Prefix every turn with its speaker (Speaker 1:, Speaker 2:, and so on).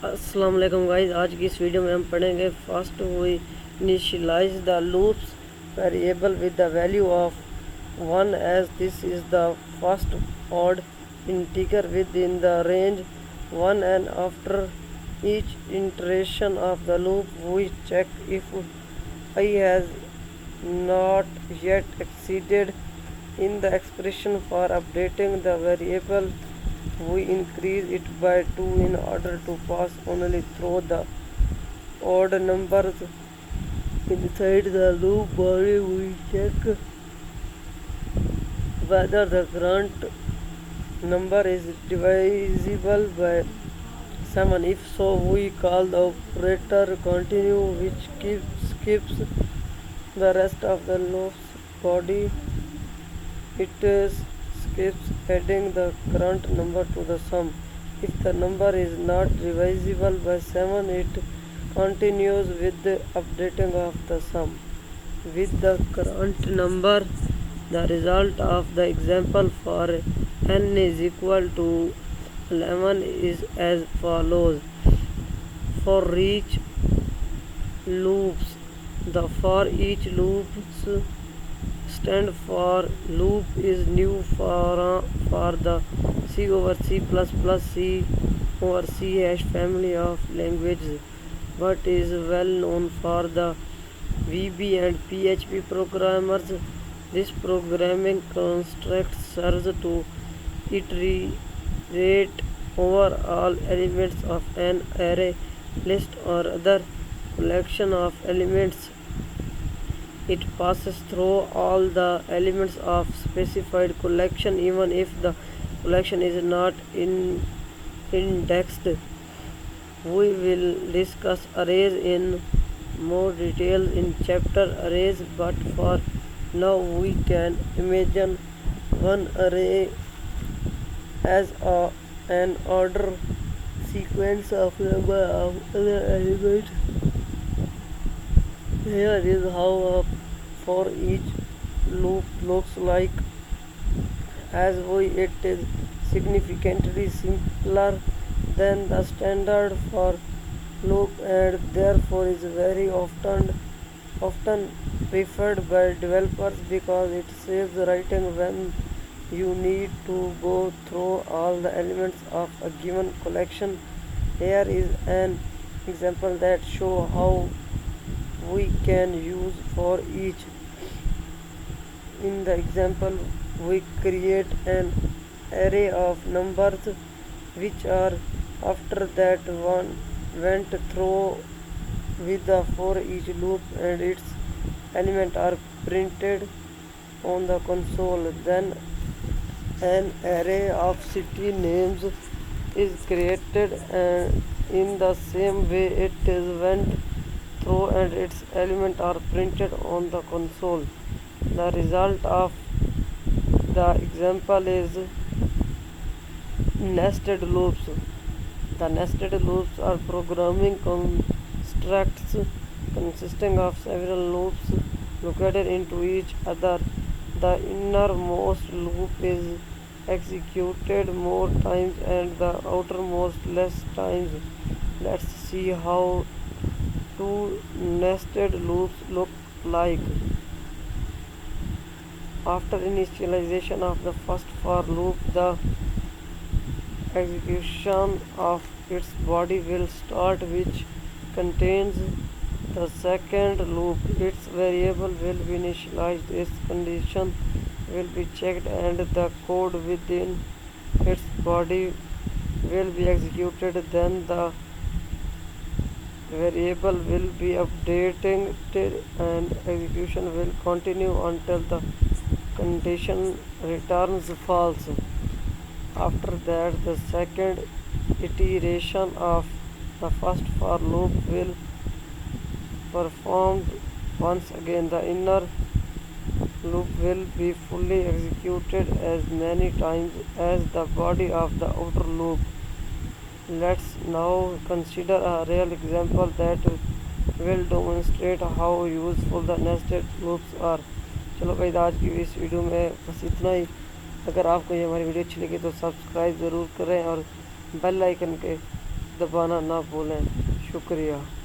Speaker 1: अस्सलाम वालेकुम गाइस। आज की इस वीडियो में हम पढ़ेंगे first we initialise the loops variable with the value of 1 as this is the first odd integer within the range 1 and after each iteration of the loop we check if I has not yet exceeded in the expression. For updating the variable we increase it by 2 in order to pass only through the odd numbers inside the loop body. We check whether the current number is divisible by 7. If so, we call the operator continue, which skips the rest of the loop's body. It skips adding the current number to the sum. If the number is not divisible by 7, it continues with the updating of the sum with the current number. The result of the example for n is equal to 11 is as follows. For each loops, the for each loops stand for loop is new for the C over C plus plus C over C hash family of languages, but is well known for the VB and PHP programmers. This programming construct serves to iterate over all elements of an array, list, or other collection of elements. It passes through all the elements of specified collection even if the collection is not indexed. We will discuss arrays in more detail in chapter arrays, but for now we can imagine one array as an order sequence of number of other elements. Here is how a for each loop looks like. As it is significantly simpler than the standard for loop and therefore is very often preferred by developers because it saves writing when you need to go through all the elements of a given collection. Here is an example that shows how we can use for each. In the example, we create an array of numbers which are after that one went through with the for each loop and its elements are printed on the console. Then an array of city names is created, and in the same way it is went through and its elements are printed on the console. The result of the example is nested loops. The nested loops are programming constructs consisting of several loops located into each other. The innermost loop is executed more times and the outermost less times. Let's see how two nested loops look like. After initialization of the first for loop, the execution of its body will start, which contains the second loop. Its variable will be initialized, its condition will be checked, and the code within its body will be executed. Then the variable will be updated and execution will continue until the condition returns false. After that, the second iteration of the first for loop will perform once again. The inner loop will be fully executed as many times as the body of the outer loop. Let's now consider a real example that will demonstrate how useful the nested loops are. चलो guys, आज की इस video में बस इतना ही। अगर आपको ये हमारी वीडियो अच्छी लगी तो सब्सक्राइब ज़रूर करें और बेल आइकन के दबाना ना भूलें। शुक्रिया।